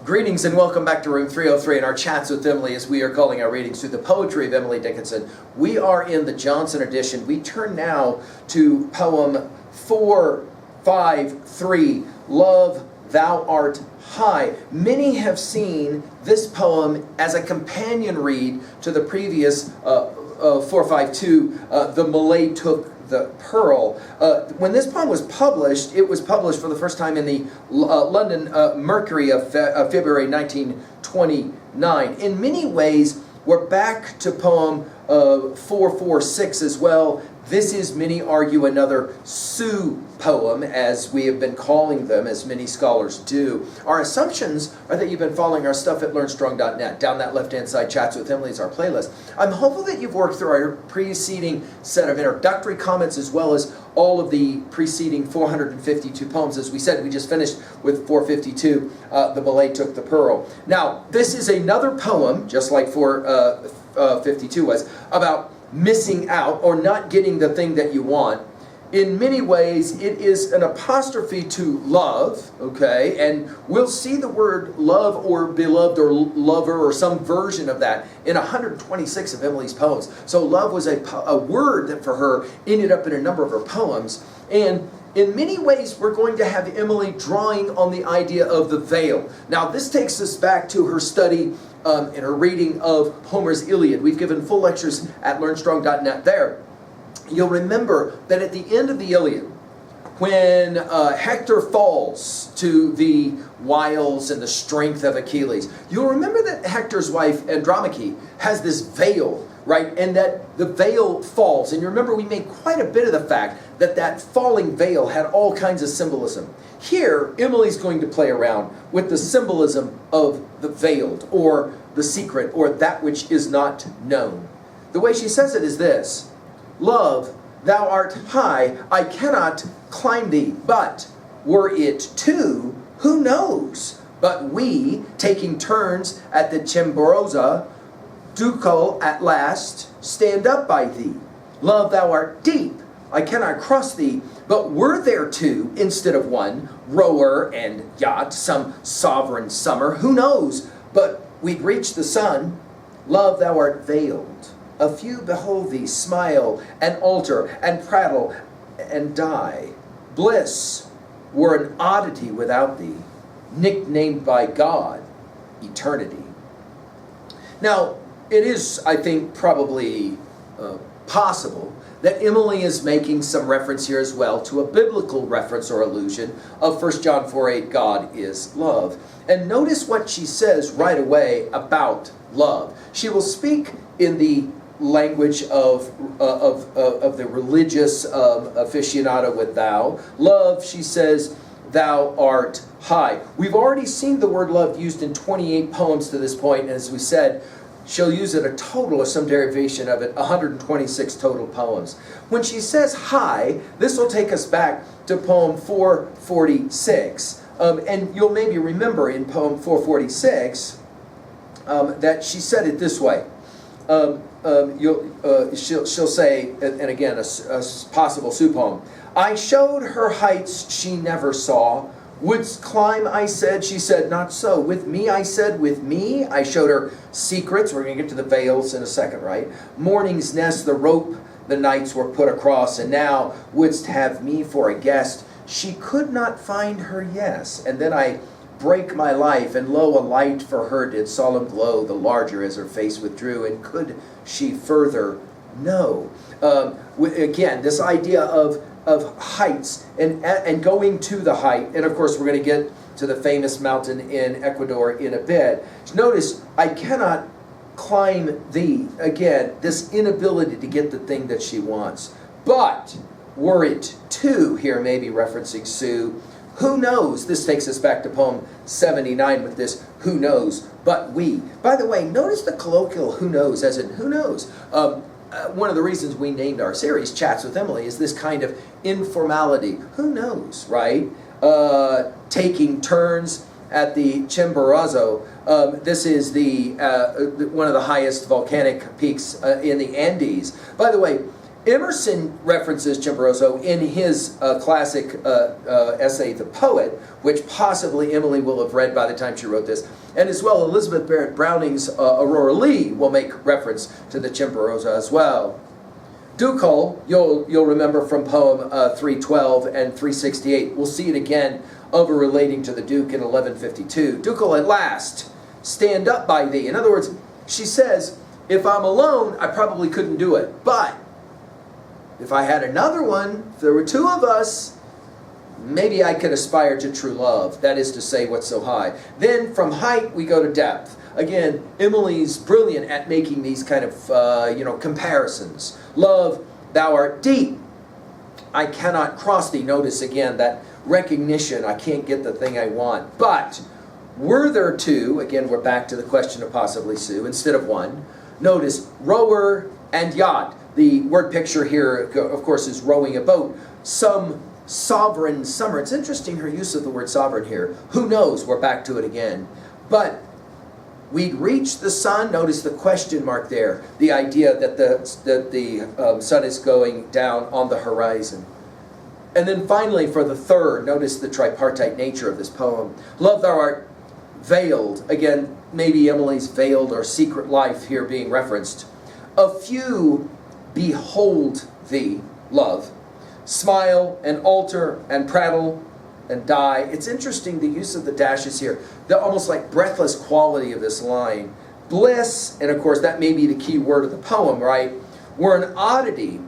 Greetings and welcome back to Room 303 and our chats with Emily as we are calling our readings through the poetry of Emily Dickinson. We are in the Johnson edition. We turn now to poem 453, Love, Thou Art High. Many have seen this poem as a companion read to the previous 452, The Malay Took the Pearl. When this poem was published, it was published for the first time in the London Mercury of February 1929. In many ways, we're back to poem 446 as well. This is, many argue, another Sioux poem, as we have been calling them, as many scholars do. Our assumptions are that you've been following our stuff at LearnStrong.net. Down that left-hand side, Chats with Emily is our playlist. I'm hopeful that you've worked through our preceding set of introductory comments as well as all of the preceding 452 poems. As we said, we just finished with 452, The Malay Took the Pearl. Now, this is another poem, just like 452 was, about missing out or not getting the thing that you want. In many ways, it is an apostrophe to love, okay? And we'll see the word love or beloved or lover or some version of that in 126 of Emily's poems. So love was a word that for her ended up in a number of her poems. And in many ways, we're going to have Emily drawing on the idea of the veil. Now, this takes us back to her study in her reading of Homer's Iliad. We've given full lectures at LearnStrong.net there. You'll remember that at the end of the Iliad, when Hector falls to the wiles and the strength of Achilles, you'll remember that Hector's wife, Andromache, has this veil, right? And that the veil falls. And you remember we made quite a bit of the fact that that falling veil had all kinds of symbolism. Here, Emily's going to play around with the symbolism of the veiled, or the secret, or that which is not known. The way she says it is this: Love, thou art high, I cannot climb thee, but were it two, who knows? But we, taking turns at the Chimborazo, ducal at last, stand up by thee. Love, thou art deep, I cannot cross thee, but were there two instead of one, rower and yacht, some sovereign summer, who knows? But we'd reach the sun. Love, thou art veiled. A few behold thee, smile and alter and prattle and die. Bliss were an oddity without thee, nicknamed by God, eternity. Now, it is, I think, probably possible that Emily is making some reference here as well to a biblical reference or allusion of 1 John 4:8, God is love. And notice what she says right away about love. She will speak in the language of the religious aficionado with thou. Love, she says, thou art high. We've already seen the word love used in 28 poems to this point, and as we said, she'll use it a total of some derivation of it, 126 total poems. When she says high, this will take us back to poem 446. And you'll maybe remember in poem 446 that she said it this way. She'll say, and again, a possible Sioux poem, I showed her heights she never saw. Wouldst climb, I said. She said, not so. With me, I said, with me. I showed her secrets. We're going to get to the veils in a second, right? Morning's nest, the rope the nights were put across, and now wouldst have me for a guest. She could not find her yes. And then I break my life, and lo, a light for her did solemn glow, the larger as her face withdrew, and could she further know? Again, this idea of heights and going to the height, and of course we're going to get to the famous mountain in Ecuador in a bit. Notice, I cannot climb thee. Again, this inability to get the thing that she wants. But were it two, here maybe referencing Sioux, who knows? This takes us back to poem 79 with this who knows, but we. By the way, notice the colloquial who knows as in who knows. One of the reasons we named our series Chats with Emily is this kind of informality. Who knows, right? Taking turns at the Chimborazo. This is the one of the highest volcanic peaks in the Andes. By the way, Emerson references Chimborazo in his classic essay, The Poet, which possibly Emily will have read by the time she wrote this. And as well, Elizabeth Barrett Browning's Aurora Leigh will make reference to the Chimborazo as well. Ducal, you'll remember from poem 312 and 368. We'll see it again over relating to the Duke in 1152. Ducal, at last, stand up by thee. In other words, she says, if I'm alone, I probably couldn't do it. But if I had another one, if there were two of us, maybe I could aspire to true love. That is to say, what's so high. Then from height, we go to depth. Again, Emily's brilliant at making these kind of, comparisons. Love, thou art deep. I cannot cross thee. Notice again that recognition. I can't get the thing I want. But were there two, again, we're back to the question of possibly Sue, instead of one. Notice rower and yacht. The word picture here, of course, is rowing a boat. Some sovereign summer. It's interesting her use of the word sovereign here. Who knows? We're back to it again. But we'd reached the sun. Notice the question mark there. The idea that the sun is going down on the horizon. And then finally, for the third, notice the tripartite nature of this poem. Love, thou art veiled. Again, maybe Emily's veiled or secret life here being referenced. A few behold thee, love. Smile and alter and prattle and die. It's interesting the use of the dashes here. The almost like breathless quality of this line. Bliss, and of course that may be the key word of the poem, right? Were an oddity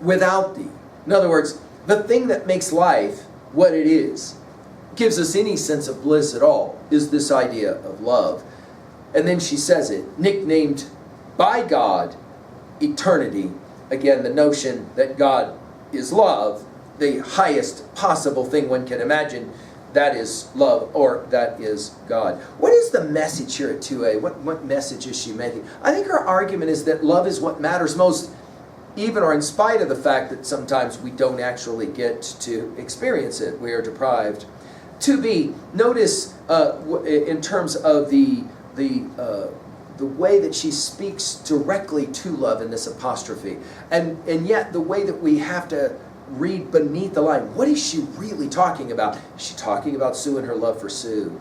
without thee. In other words, the thing that makes life what it is, gives us any sense of bliss at all, is this idea of love. And then she says it, nicknamed by God, eternity. Again, the notion that God is love, the highest possible thing one can imagine, that is love, or that is God. What is the message here at 2a? What message is she making? I think her argument is that love is what matters most, even or in spite of the fact that sometimes we don't actually get to experience it. We are deprived. 2b, notice in terms of the way that she speaks directly to love in this apostrophe, and yet the way that we have to read beneath the line. What is she really talking about? Is she talking about Sue and her love for Sue?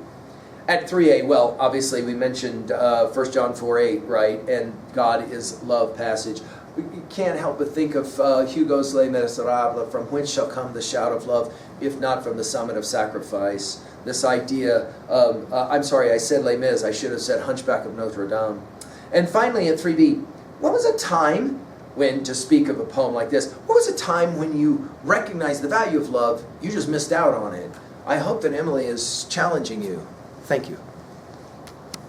At 3a, well, obviously we mentioned 1 John 4:8, right? And God is love passage. You can't help but think of Hugo's Les Miserables, from whence shall come the shout of love, if not from the summit of sacrifice. This idea of, I'm sorry, I said Les Mis, I should have said Hunchback of Notre Dame. And finally at 3b, what was a time when, to speak of a poem like this, what was a time when you recognized the value of love, you just missed out on it? I hope that Emily is challenging you. Thank you.